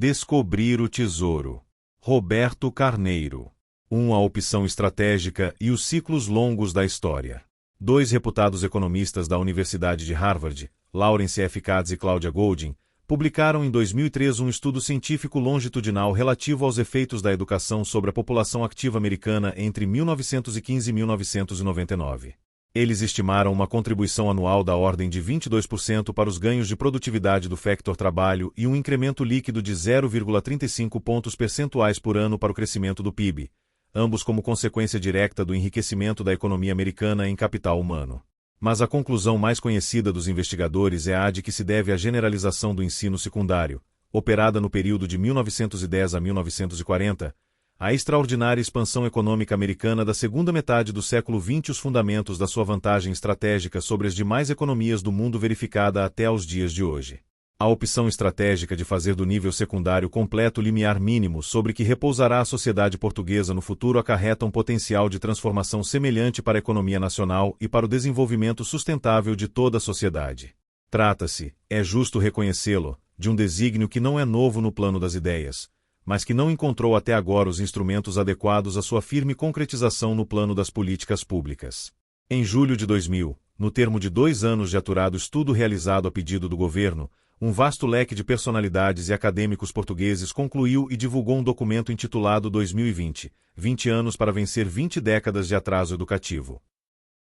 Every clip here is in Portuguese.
Descobrir o tesouro. Roberto Carneiro. A opção estratégica e os ciclos longos da história. Dois reputados economistas da Universidade de Harvard, Lawrence F. Katz e Claudia Goldin, publicaram em 2003 um estudo científico longitudinal relativo aos efeitos da educação sobre a população ativa americana entre 1915 e 1999. Eles estimaram uma contribuição anual da ordem de 22% para os ganhos de produtividade do factor trabalho e um incremento líquido de 0,35 pontos percentuais por ano para o crescimento do PIB, ambos como consequência direta do enriquecimento da economia americana em capital humano. Mas a conclusão mais conhecida dos investigadores é a de que se deve à generalização do ensino secundário, operada no período de 1910 a 1940, a extraordinária expansão econômica americana da segunda metade do século XX e os fundamentos da sua vantagem estratégica sobre as demais economias do mundo verificada até aos dias de hoje. A opção estratégica de fazer do nível secundário completo o limiar mínimo sobre que repousará a sociedade portuguesa no futuro acarreta um potencial de transformação semelhante para a economia nacional e para o desenvolvimento sustentável de toda a sociedade. Trata-se, é justo reconhecê-lo, de um desígnio que não é novo no plano das ideias, mas que não encontrou até agora os instrumentos adequados à sua firme concretização no plano das políticas públicas. Em julho de 2000, no termo de 2 anos de aturado estudo realizado a pedido do governo, um vasto leque de personalidades e acadêmicos portugueses concluiu e divulgou um documento intitulado 2020, 20 anos para vencer 20 décadas de atraso educativo.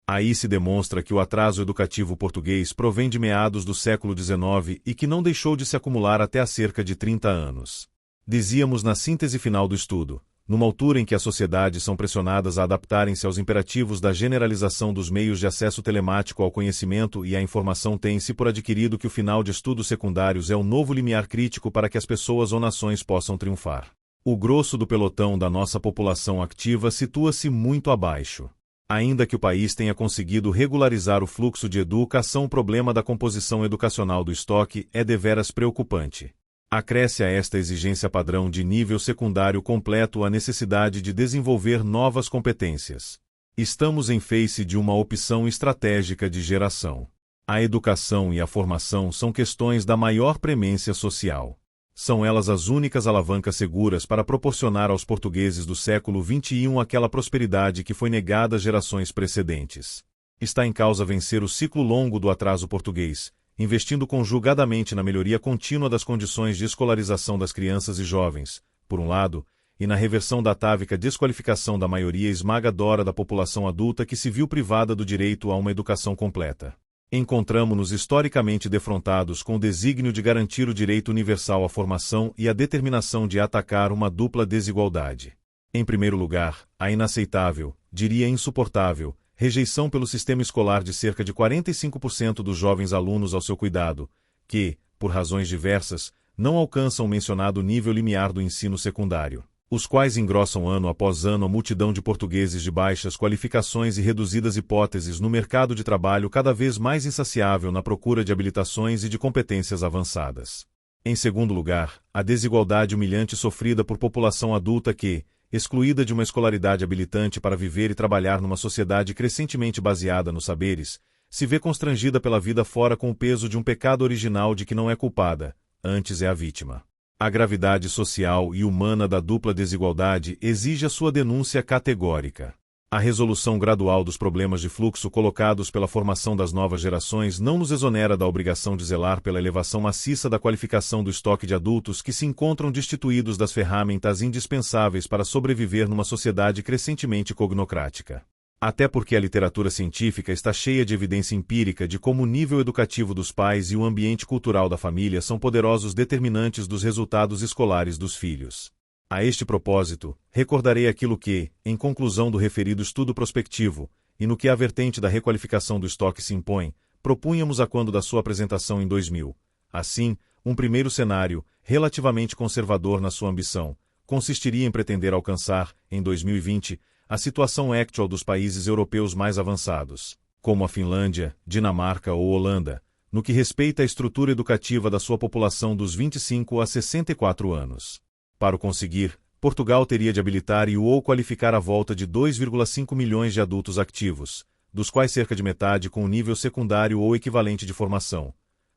Aí se demonstra que o atraso educativo português provém de meados do século XIX e que não deixou de se acumular até há cerca de 30 anos. Dizíamos na síntese final do estudo, numa altura em que as sociedades são pressionadas a adaptarem-se aos imperativos da generalização dos meios de acesso telemático ao conhecimento e à informação, tem-se por adquirido que o final de estudos secundários é o novo limiar crítico para que as pessoas ou nações possam triunfar. O grosso do pelotão da nossa população ativa situa-se muito abaixo. Ainda que o país tenha conseguido regularizar o fluxo de educação, o problema da composição educacional do estoque é deveras preocupante. Acresce a esta exigência padrão de nível secundário completo a necessidade de desenvolver novas competências. Estamos em face de uma opção estratégica de geração. A educação e a formação são questões da maior premência social. São elas as únicas alavancas seguras para proporcionar aos portugueses do século XXI aquela prosperidade que foi negada às gerações precedentes. Está em causa vencer o ciclo longo do atraso português, investindo conjugadamente na melhoria contínua das condições de escolarização das crianças e jovens, por um lado, e na reversão da atávica desqualificação da maioria esmagadora da população adulta que se viu privada do direito a uma educação completa. Encontramo-nos historicamente defrontados com o desígnio de garantir o direito universal à formação e a determinação de atacar uma dupla desigualdade. Em primeiro lugar, a inaceitável, diria insuportável, rejeição pelo sistema escolar de cerca de 45% dos jovens alunos ao seu cuidado, que, por razões diversas, não alcançam o mencionado nível limiar do ensino secundário, os quais engrossam ano após ano a multidão de portugueses de baixas qualificações e reduzidas hipóteses no mercado de trabalho cada vez mais insaciável na procura de habilitações e de competências avançadas. Em segundo lugar, a desigualdade humilhante sofrida por população adulta que, excluída de uma escolaridade habilitante para viver e trabalhar numa sociedade crescentemente baseada nos saberes, se vê constrangida pela vida fora com o peso de um pecado original de que não é culpada, antes é a vítima. A gravidade social e humana da dupla desigualdade exige a sua denúncia categórica. A resolução gradual dos problemas de fluxo colocados pela formação das novas gerações não nos exonera da obrigação de zelar pela elevação maciça da qualificação do estoque de adultos que se encontram destituídos das ferramentas indispensáveis para sobreviver numa sociedade crescentemente cognocrática. Até porque a literatura científica está cheia de evidência empírica de como o nível educativo dos pais e o ambiente cultural da família são poderosos determinantes dos resultados escolares dos filhos. A este propósito, recordarei aquilo que, em conclusão do referido estudo prospectivo, e no que a vertente da requalificação do estoque se impõe, propunhamos a quando da sua apresentação em 2000. Assim, um primeiro cenário, relativamente conservador na sua ambição, consistiria em pretender alcançar, em 2020, a situação actual dos países europeus mais avançados, como a Finlândia, Dinamarca ou Holanda, no que respeita à estrutura educativa da sua população dos 25 a 64 anos. Para o conseguir, Portugal teria de habilitar ou qualificar a volta de 2,5 milhões de adultos ativos, dos quais cerca de metade com o nível secundário ou equivalente de formação.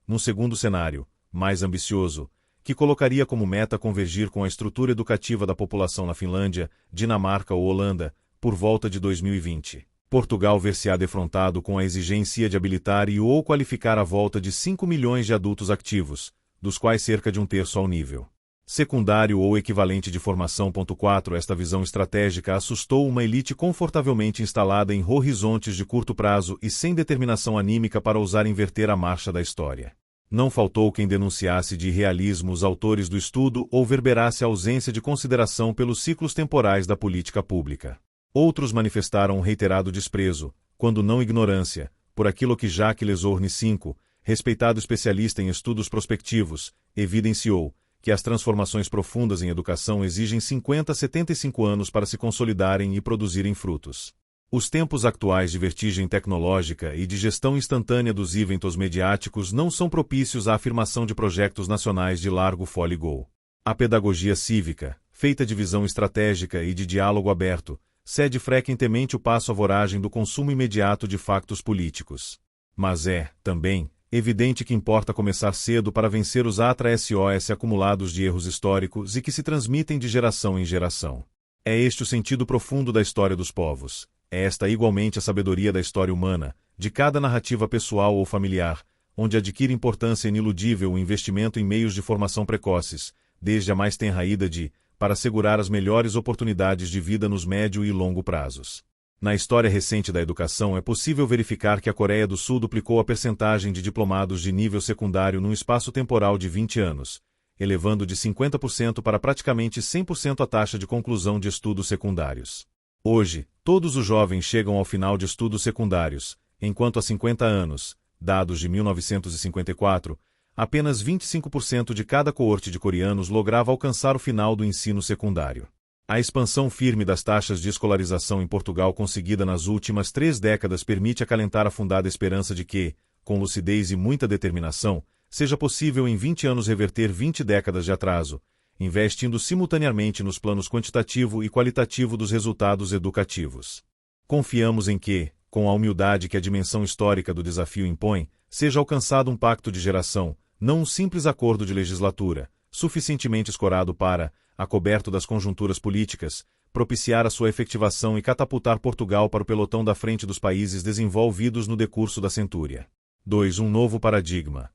Num segundo cenário, mais ambicioso, que colocaria como meta convergir com a estrutura educativa da população na Finlândia, Dinamarca ou Holanda, por volta de 2020. Portugal ver-se-á defrontado com a exigência de habilitar e ou qualificar a volta de 5 milhões de adultos ativos, dos quais cerca de um terço ao nível secundário ou equivalente de formação. 4. Esta visão estratégica assustou uma elite confortavelmente instalada em horizontes de curto prazo e sem determinação anímica para ousar inverter a marcha da história. Não faltou quem denunciasse de irrealismo os autores do estudo ou verberasse a ausência de consideração pelos ciclos temporais da política pública. Outros manifestaram um reiterado desprezo, quando não ignorância, por aquilo que Jacques Lesorne V, respeitado especialista em estudos prospectivos, evidenciou, que as transformações profundas em educação exigem 50 a 75 anos para se consolidarem e produzirem frutos. Os tempos atuais de vertigem tecnológica e de gestão instantânea dos eventos mediáticos não são propícios à afirmação de projetos nacionais de largo fôlego. A pedagogia cívica, feita de visão estratégica e de diálogo aberto, cede frequentemente o passo à voragem do consumo imediato de factos políticos. Mas é, também, evidente que importa começar cedo para vencer os atrasos acumulados de erros históricos e que se transmitem de geração em geração. É este o sentido profundo da história dos povos. É esta igualmente a sabedoria da história humana, de cada narrativa pessoal ou familiar, onde adquire importância iniludível o investimento em meios de formação precoces, desde a mais tenra idade, para assegurar as melhores oportunidades de vida nos médio e longo prazos. Na história recente da educação é possível verificar que a Coreia do Sul duplicou a percentagem de diplomados de nível secundário num espaço temporal de 20 anos, elevando de 50% para praticamente 100% a taxa de conclusão de estudos secundários. Hoje, todos os jovens chegam ao final de estudos secundários, enquanto há 50 anos, dados de 1954, apenas 25% de cada coorte de coreanos lograva alcançar o final do ensino secundário. A expansão firme das taxas de escolarização em Portugal conseguida nas últimas 3 décadas permite acalentar a fundada esperança de que, com lucidez e muita determinação, seja possível em 20 anos reverter 20 décadas de atraso, investindo simultaneamente nos planos quantitativo e qualitativo dos resultados educativos. Confiamos em que, com a humildade que a dimensão histórica do desafio impõe, seja alcançado um pacto de geração, não um simples acordo de legislatura, suficientemente escorado para, acoberto das conjunturas políticas, propiciar a sua efetivação e catapultar Portugal para o pelotão da frente dos países desenvolvidos no decurso da centúria. 2. Um novo paradigma.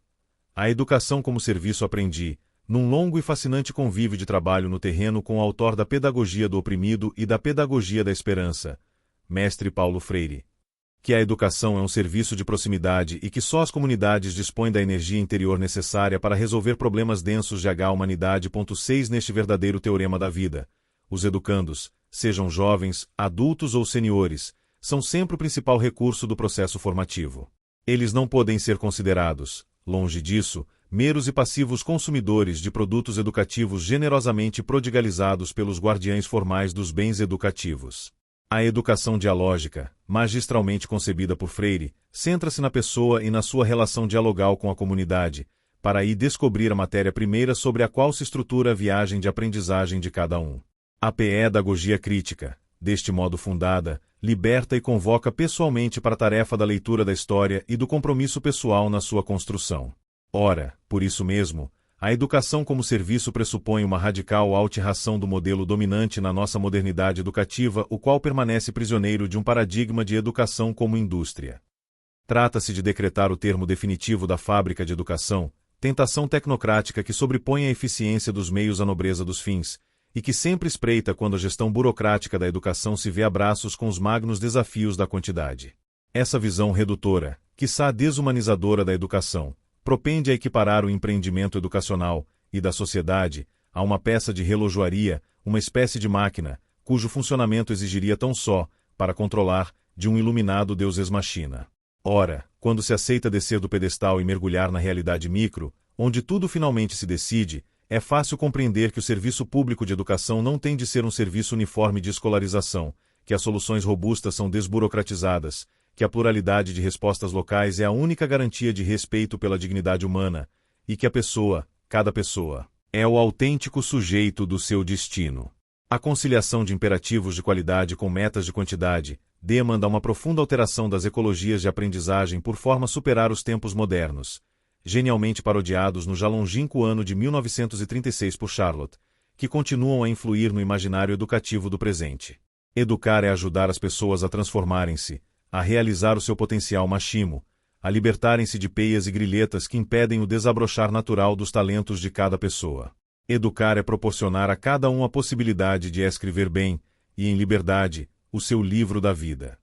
A educação como serviço aprendi, num longo e fascinante convívio de trabalho no terreno com o autor da Pedagogia do Oprimido e da Pedagogia da Esperança, mestre Paulo Freire. Que a educação é um serviço de proximidade e que só as comunidades dispõem da energia interior necessária para resolver problemas densos de humanidade. 6. Neste verdadeiro teorema da vida, os educandos, sejam jovens, adultos ou seniores, são sempre o principal recurso do processo formativo. Eles não podem ser considerados, longe disso, meros e passivos consumidores de produtos educativos generosamente prodigalizados pelos guardiães formais dos bens educativos. A educação dialógica, magistralmente concebida por Freire, centra-se na pessoa e na sua relação dialogal com a comunidade, para aí descobrir a matéria primeira sobre a qual se estrutura a viagem de aprendizagem de cada um. A pedagogia crítica, deste modo fundada, liberta e convoca pessoalmente para a tarefa da leitura da história e do compromisso pessoal na sua construção. Ora, por isso mesmo, a educação como serviço pressupõe uma radical alteração do modelo dominante na nossa modernidade educativa, o qual permanece prisioneiro de um paradigma de educação como indústria. Trata-se de decretar o termo definitivo da fábrica de educação, tentação tecnocrática que sobrepõe a eficiência dos meios à nobreza dos fins, e que sempre espreita quando a gestão burocrática da educação se vê a braços com os magnos desafios da quantidade. Essa visão redutora, quiçá desumanizadora da educação, propende a equiparar o empreendimento educacional e da sociedade a uma peça de relojoaria, uma espécie de máquina, cujo funcionamento exigiria tão só, para controlar, de um iluminado Deus ex machina. Ora, quando se aceita descer do pedestal e mergulhar na realidade micro, onde tudo finalmente se decide, é fácil compreender que o serviço público de educação não tem de ser um serviço uniforme de escolarização, que as soluções robustas são desburocratizadas, que a pluralidade de respostas locais é a única garantia de respeito pela dignidade humana, e que a pessoa, cada pessoa, é o autêntico sujeito do seu destino. A conciliação de imperativos de qualidade com metas de quantidade demanda uma profunda alteração das ecologias de aprendizagem por forma a superar os tempos modernos, genialmente parodiados no já longínquo ano de 1936 por Charlotte, que continuam a influir no imaginário educativo do presente. Educar é ajudar as pessoas a transformarem-se, a realizar o seu potencial máximo, a libertarem-se de peias e grilhetas que impedem o desabrochar natural dos talentos de cada pessoa. Educar é proporcionar a cada um a possibilidade de escrever bem, e em liberdade, o seu livro da vida.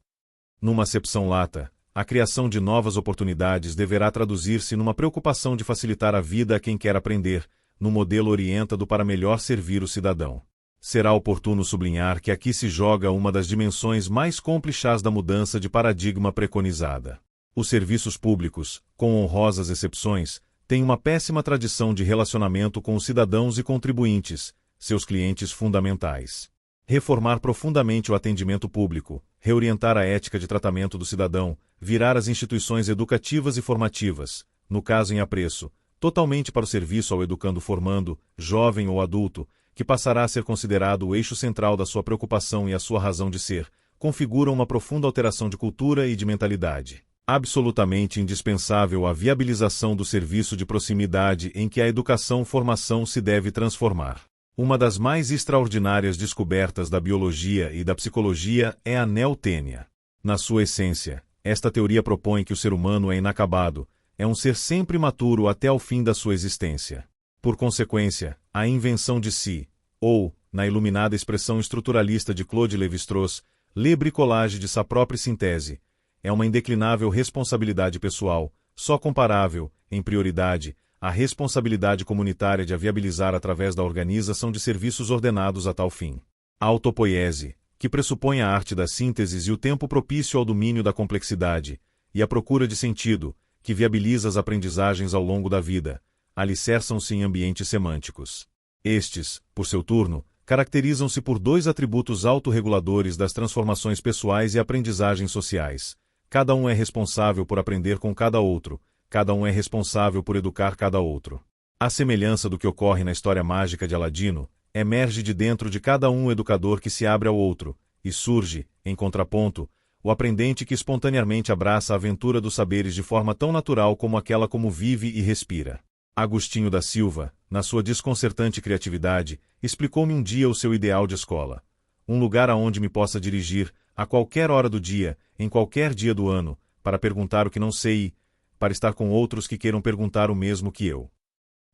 Numa acepção lata, a criação de novas oportunidades deverá traduzir-se numa preocupação de facilitar a vida a quem quer aprender, no modelo orientado para melhor servir o cidadão. Será oportuno sublinhar que aqui se joga uma das dimensões mais complexas da mudança de paradigma preconizada. Os serviços públicos, com honrosas exceções, têm uma péssima tradição de relacionamento com os cidadãos e contribuintes, seus clientes fundamentais. Reformar profundamente o atendimento público, reorientar a ética de tratamento do cidadão, virar as instituições educativas e formativas, no caso em apreço, totalmente para o serviço ao educando formando, jovem ou adulto, que passará a ser considerado o eixo central da sua preocupação e a sua razão de ser, configuram uma profunda alteração de cultura e de mentalidade. Absolutamente indispensável a viabilização do serviço de proximidade em que a educação-formação se deve transformar. Uma das mais extraordinárias descobertas da biologia e da psicologia é a neotênia. Na sua essência, esta teoria propõe que o ser humano é inacabado, é um ser sempre maturo até ao fim da sua existência. Por consequência, a invenção de si, ou, na iluminada expressão estruturalista de Claude Lévi-Strauss, le bricolage de sa própria síntese, é uma indeclinável responsabilidade pessoal, só comparável, em prioridade, à responsabilidade comunitária de a viabilizar através da organização de serviços ordenados a tal fim. A autopoiese, que pressupõe a arte das sínteses e o tempo propício ao domínio da complexidade, e a procura de sentido, que viabiliza as aprendizagens ao longo da vida, alicerçam-se em ambientes semânticos. Estes, por seu turno, caracterizam-se por dois atributos autorreguladores das transformações pessoais e aprendizagens sociais. Cada um é responsável por aprender com cada outro, cada um é responsável por educar cada outro. À semelhança do que ocorre na história mágica de Aladino, emerge de dentro de cada um o educador que se abre ao outro, e surge, em contraponto, o aprendente que espontaneamente abraça a aventura dos saberes de forma tão natural como aquela como vive e respira. Agostinho da Silva, na sua desconcertante criatividade, explicou-me um dia o seu ideal de escola. Um lugar aonde me possa dirigir, a qualquer hora do dia, em qualquer dia do ano, para perguntar o que não sei e para estar com outros que queiram perguntar o mesmo que eu.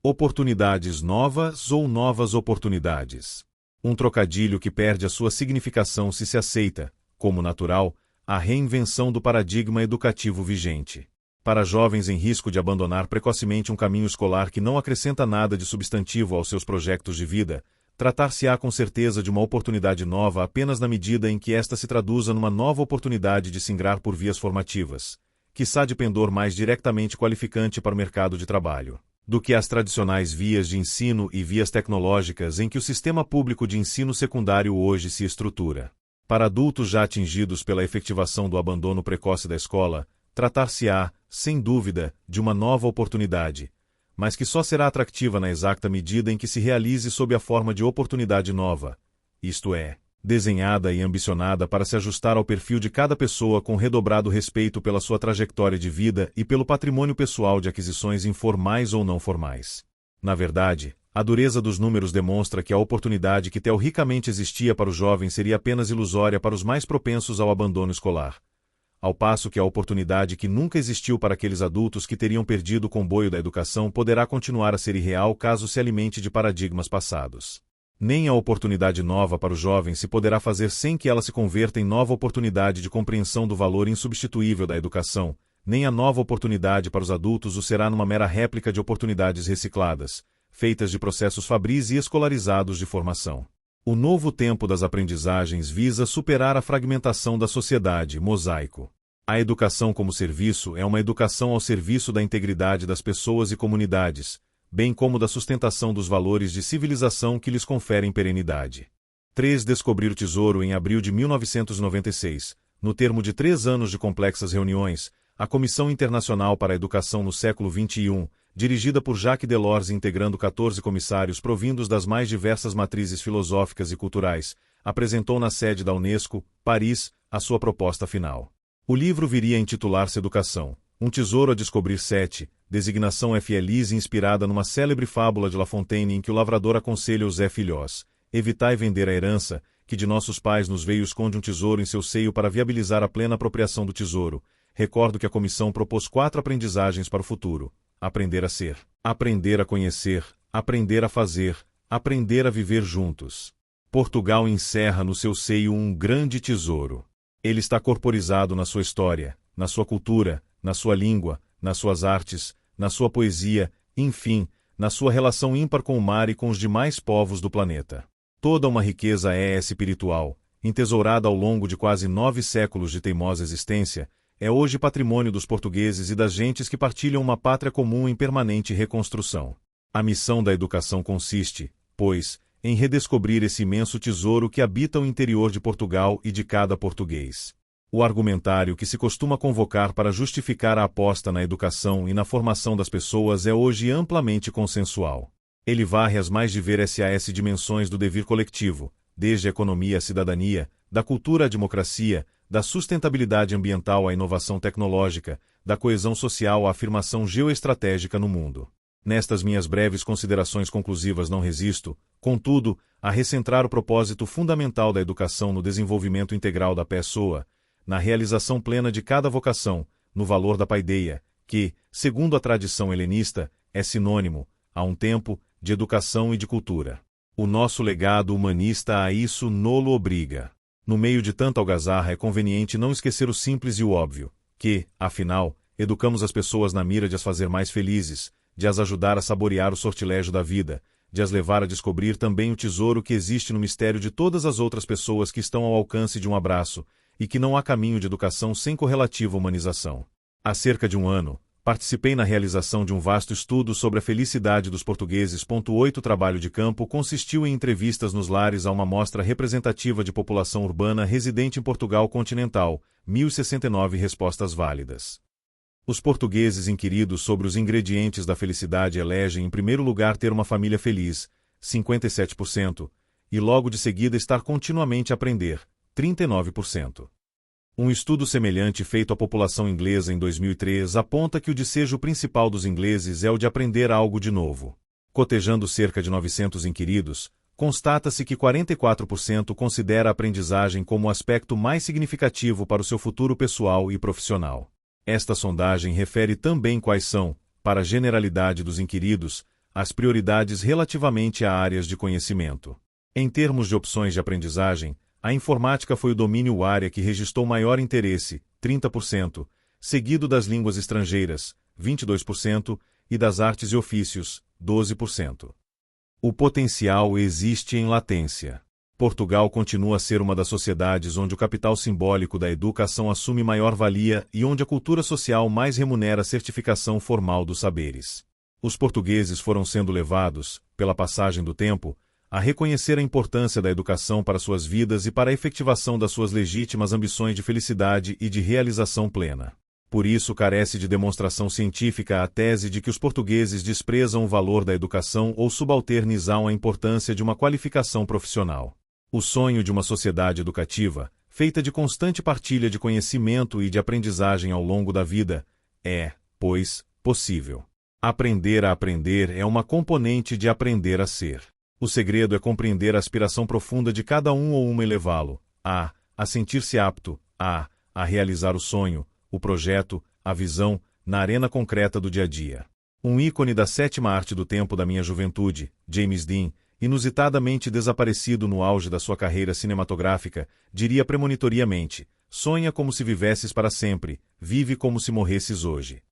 Oportunidades novas ou novas oportunidades. Um trocadilho que perde a sua significação se aceita, como natural, a reinvenção do paradigma educativo vigente. Para jovens em risco de abandonar precocemente um caminho escolar que não acrescenta nada de substantivo aos seus projetos de vida, tratar-se-á com certeza de uma oportunidade nova apenas na medida em que esta se traduza numa nova oportunidade de se ingrar por vias formativas, quiçá de pendor mais diretamente qualificante para o mercado de trabalho, do que as tradicionais vias de ensino e vias tecnológicas em que o sistema público de ensino secundário hoje se estrutura. Para adultos já atingidos pela efetivação do abandono precoce da escola, tratar-se-á, sem dúvida, de uma nova oportunidade, mas que só será atrativa na exata medida em que se realize sob a forma de oportunidade nova, isto é, desenhada e ambicionada para se ajustar ao perfil de cada pessoa com redobrado respeito pela sua trajetória de vida e pelo patrimônio pessoal de aquisições informais ou não formais. Na verdade, a dureza dos números demonstra que a oportunidade que teoricamente existia para os jovens seria apenas ilusória para os mais propensos ao abandono escolar, ao passo que a oportunidade que nunca existiu para aqueles adultos que teriam perdido o comboio da educação poderá continuar a ser irreal caso se alimente de paradigmas passados. Nem a oportunidade nova para os jovens se poderá fazer sem que ela se converta em nova oportunidade de compreensão do valor insubstituível da educação, nem a nova oportunidade para os adultos o será numa mera réplica de oportunidades recicladas, feitas de processos fabris e escolarizados de formação. O novo tempo das aprendizagens visa superar a fragmentação da sociedade, mosaico. A educação como serviço é uma educação ao serviço da integridade das pessoas e comunidades, bem como da sustentação dos valores de civilização que lhes conferem perenidade. 3. Descobrir o tesouro. Em abril de 1996, no termo de 3 anos de complexas reuniões, a Comissão Internacional para a Educação no Século XXI, dirigida por Jacques Delors e integrando 14 comissários provindos das mais diversas matrizes filosóficas e culturais, apresentou na sede da Unesco, Paris, a sua proposta final. O livro viria a intitular-se Educação, um tesouro a descobrir 7, designação feliz inspirada numa célebre fábula de La Fontaine em que o lavrador aconselha os filhos: evitai vender a herança, que de nossos pais nos veio esconde um tesouro em seu seio para viabilizar a plena apropriação do tesouro. Recordo que a comissão propôs 4 aprendizagens para o futuro: aprender a ser, aprender a conhecer, aprender a fazer, aprender a viver juntos. Portugal encerra no seu seio um grande tesouro. Ele está corporizado na sua história, na sua cultura, na sua língua, nas suas artes, na sua poesia, enfim, na sua relação ímpar com o mar e com os demais povos do planeta. Toda uma riqueza espiritual, entesourada ao longo de quase 9 séculos de teimosa existência, é hoje patrimônio dos portugueses e das gentes que partilham uma pátria comum em permanente reconstrução. A missão da educação consiste, pois, em redescobrir esse imenso tesouro que habita o interior de Portugal e de cada português. O argumentário que se costuma convocar para justificar a aposta na educação e na formação das pessoas é hoje amplamente consensual. Ele varre as mais diversas dimensões do devir coletivo, desde a economia à cidadania, da cultura à democracia, da sustentabilidade ambiental à inovação tecnológica, da coesão social à afirmação geoestratégica no mundo. Nestas minhas breves considerações conclusivas não resisto, contudo, a recentrar o propósito fundamental da educação no desenvolvimento integral da pessoa, na realização plena de cada vocação, no valor da paideia, que, segundo a tradição helenista, é sinônimo, a um tempo, de educação e de cultura. O nosso legado humanista a isso nolo obriga. No meio de tanta algazarra é conveniente não esquecer o simples e o óbvio, que, afinal, educamos as pessoas na mira de as fazer mais felizes, de as ajudar a saborear o sortilégio da vida, de as levar a descobrir também o tesouro que existe no mistério de todas as outras pessoas que estão ao alcance de um abraço, e que não há caminho de educação sem correlativa humanização. Há cerca de um ano, participei na realização de um vasto estudo sobre a felicidade dos portugueses. 8 trabalho de campo consistiu em entrevistas nos lares a uma amostra representativa de população urbana residente em Portugal continental, 1069 respostas válidas. Os portugueses inquiridos sobre os ingredientes da felicidade elegem em primeiro lugar ter uma família feliz, 57%, e logo de seguida estar continuamente a aprender, 39%. Um estudo semelhante feito à população inglesa em 2003 aponta que o desejo principal dos ingleses é o de aprender algo de novo. Cotejando cerca de 900 inquiridos, constata-se que 44% considera a aprendizagem como o aspecto mais significativo para o seu futuro pessoal e profissional. Esta sondagem refere também quais são, para a generalidade dos inquiridos, as prioridades relativamente a áreas de conhecimento. Em termos de opções de aprendizagem, a informática foi o domínio área que registrou maior interesse, 30%, seguido das línguas estrangeiras, 22%, e das artes e ofícios, 12%. O potencial existe em latência. Portugal continua a ser uma das sociedades onde o capital simbólico da educação assume maior valia e onde a cultura social mais remunera a certificação formal dos saberes. Os portugueses foram sendo levados, pela passagem do tempo, a reconhecer a importância da educação para suas vidas e para a efetivação das suas legítimas ambições de felicidade e de realização plena. Por isso carece de demonstração científica a tese de que os portugueses desprezam o valor da educação ou subalternizam a importância de uma qualificação profissional. O sonho de uma sociedade educativa, feita de constante partilha de conhecimento e de aprendizagem ao longo da vida, é, pois, possível. Aprender a aprender é uma componente de aprender a ser. O segredo é compreender a aspiração profunda de cada um ou uma e levá-lo a sentir-se apto, a realizar o sonho, o projeto, a visão, na arena concreta do dia a dia. Um ícone da 7ª arte do tempo da minha juventude, James Dean, inusitadamente desaparecido no auge da sua carreira cinematográfica, diria premonitoriamente: sonha como se vivesses para sempre, vive como se morresses hoje.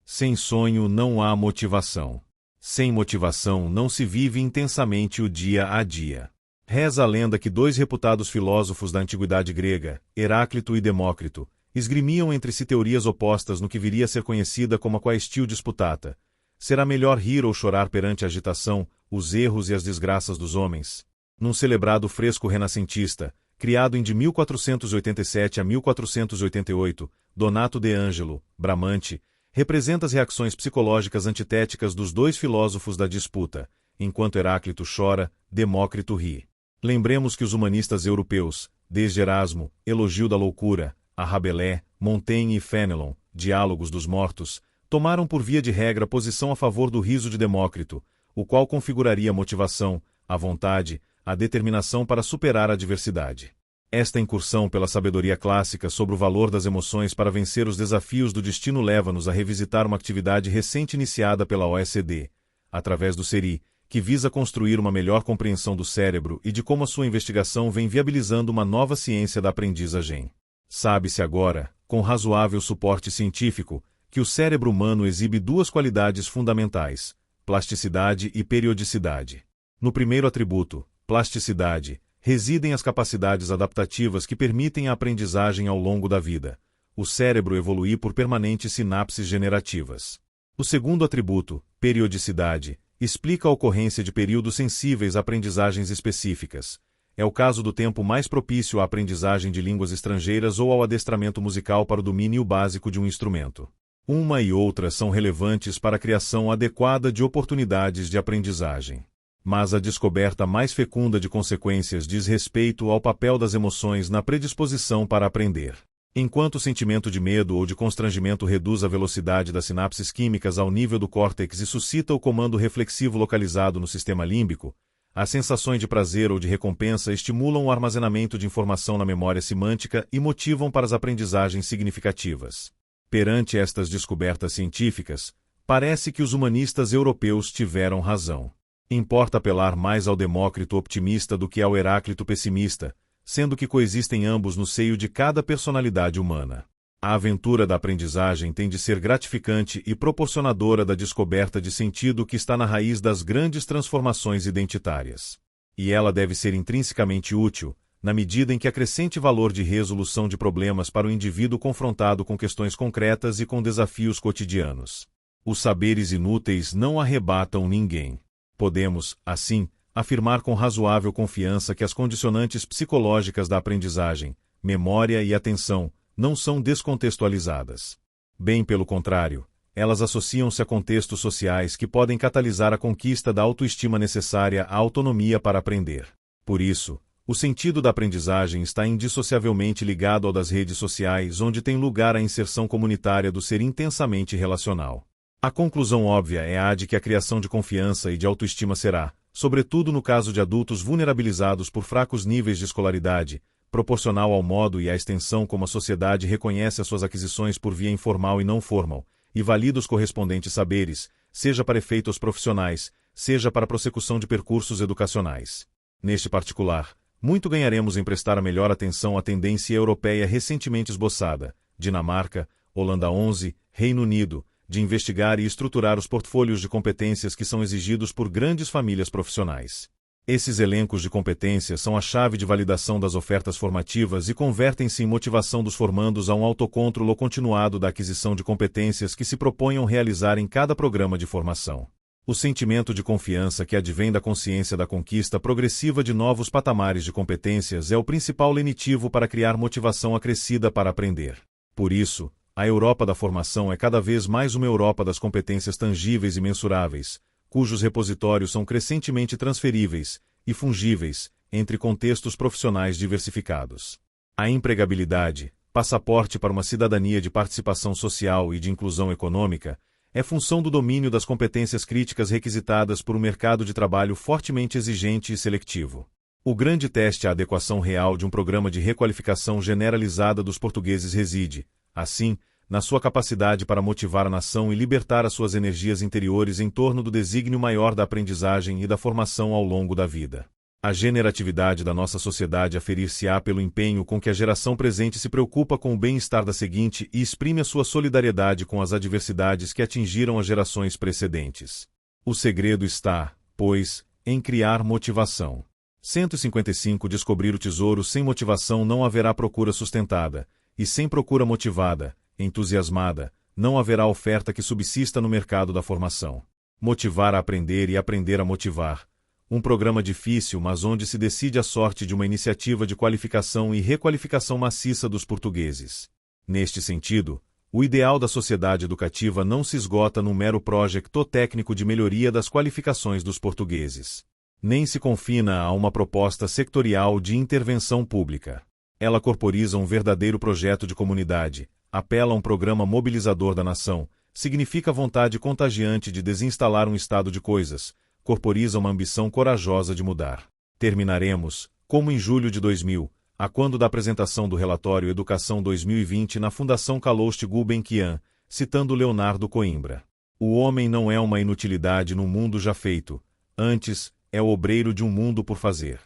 Sem sonho não há motivação. Sem motivação não se vive intensamente o dia a dia. Reza a lenda que 2 reputados filósofos da antiguidade grega, Heráclito e Demócrito, esgrimiam entre si teorias opostas no que viria a ser conhecida como a quaestio disputata. Será melhor rir ou chorar perante a agitação, os erros e as desgraças dos homens? Num celebrado fresco renascentista, criado em de 1487 a 1488, Donato de Angelo, Bramante, representa as reações psicológicas antitéticas dos 2 filósofos da disputa. Enquanto Heráclito chora, Demócrito ri. Lembremos que os humanistas europeus, desde Erasmo, Elogio da Loucura, a Rabelais, Montaigne e Fénelon, Diálogos dos Mortos, tomaram por via de regra posição a favor do riso de Demócrito, o qual configuraria a motivação, a vontade, a determinação para superar a adversidade. Esta incursão pela sabedoria clássica sobre o valor das emoções para vencer os desafios do destino leva-nos a revisitar uma atividade recente iniciada pela OECD, através do CERI, que visa construir uma melhor compreensão do cérebro e de como a sua investigação vem viabilizando uma nova ciência da aprendizagem. Sabe-se agora, com razoável suporte científico, que o cérebro humano exibe duas qualidades fundamentais, plasticidade e periodicidade. No primeiro atributo, plasticidade, residem as capacidades adaptativas que permitem a aprendizagem ao longo da vida. O cérebro evolui por permanentes sinapses generativas. O segundo atributo, periodicidade, explica a ocorrência de períodos sensíveis a aprendizagens específicas. É o caso do tempo mais propício à aprendizagem de línguas estrangeiras ou ao adestramento musical para o domínio básico de um instrumento. Uma e outra são relevantes para a criação adequada de oportunidades de aprendizagem. Mas a descoberta mais fecunda de consequências diz respeito ao papel das emoções na predisposição para aprender. Enquanto o sentimento de medo ou de constrangimento reduz a velocidade das sinapses químicas ao nível do córtex e suscita o comando reflexivo localizado no sistema límbico, as sensações de prazer ou de recompensa estimulam o armazenamento de informação na memória semântica e motivam para as aprendizagens significativas. Perante estas descobertas científicas, parece que os humanistas europeus tiveram razão. Importa apelar mais ao Demócrito optimista do que ao Heráclito pessimista, sendo que coexistem ambos no seio de cada personalidade humana. A aventura da aprendizagem tem de ser gratificante e proporcionadora da descoberta de sentido que está na raiz das grandes transformações identitárias. E ela deve ser intrinsecamente útil, na medida em que acrescente valor de resolução de problemas para o indivíduo confrontado com questões concretas e com desafios cotidianos. Os saberes inúteis não arrebatam ninguém. Podemos, assim, afirmar com razoável confiança que as condicionantes psicológicas da aprendizagem, memória e atenção, não são descontextualizadas. Bem pelo contrário, elas associam-se a contextos sociais que podem catalisar a conquista da autoestima necessária à autonomia para aprender. Por isso, o sentido da aprendizagem está indissociavelmente ligado ao das redes sociais, onde tem lugar a inserção comunitária do ser intensamente relacional. A conclusão óbvia é a de que a criação de confiança e de autoestima será, sobretudo no caso de adultos vulnerabilizados por fracos níveis de escolaridade, proporcional ao modo e à extensão como a sociedade reconhece as suas aquisições por via informal e não formal, e valida os correspondentes saberes, seja para efeitos profissionais, seja para a prossecução de percursos educacionais. Neste particular, muito ganharemos em prestar a melhor atenção à tendência europeia recentemente esboçada, Dinamarca, Holanda 11, Reino Unido, de investigar e estruturar os portfólios de competências que são exigidos por grandes famílias profissionais. Esses elencos de competências são a chave de validação das ofertas formativas e convertem-se em motivação dos formandos a um autocontrolo continuado da aquisição de competências que se proponham realizar em cada programa de formação. O sentimento de confiança que advém da consciência da conquista progressiva de novos patamares de competências é o principal lenitivo para criar motivação acrescida para aprender. Por isso, a Europa da formação é cada vez mais uma Europa das competências tangíveis e mensuráveis, cujos repositórios são crescentemente transferíveis e fungíveis entre contextos profissionais diversificados. A empregabilidade, passaporte para uma cidadania de participação social e de inclusão econômica, é função do domínio das competências críticas requisitadas por um mercado de trabalho fortemente exigente e seletivo. O grande teste à adequação real de um programa de requalificação generalizada dos portugueses reside, assim, na sua capacidade para motivar a nação e libertar as suas energias interiores em torno do desígnio maior da aprendizagem e da formação ao longo da vida. A generatividade da nossa sociedade aferir-se-á pelo empenho com que a geração presente se preocupa com o bem-estar da seguinte e exprime a sua solidariedade com as adversidades que atingiram as gerações precedentes. O segredo está, pois, em criar motivação. 155 Descobrir o tesouro sem motivação não haverá procura sustentada, e sem procura motivada, entusiasmada, não haverá oferta que subsista no mercado da formação. Motivar a aprender e aprender a motivar. Um programa difícil, mas onde se decide a sorte de uma iniciativa de qualificação e requalificação maciça dos portugueses. Neste sentido, o ideal da sociedade educativa não se esgota num mero projeto técnico de melhoria das qualificações dos portugueses. Nem se confina a uma proposta sectorial de intervenção pública. Ela corporiza um verdadeiro projeto de comunidade, apela a um programa mobilizador da nação, significa a vontade contagiante de desinstalar um estado de coisas, corporiza uma ambição corajosa de mudar. Terminaremos, como em julho de 2000, a quando da apresentação do relatório Educação 2020 na Fundação Calouste Gulbenkian, citando Leonardo Coimbra. O homem não é uma inutilidade num mundo já feito, antes, é o obreiro de um mundo por fazer.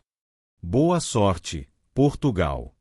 Boa sorte, Portugal!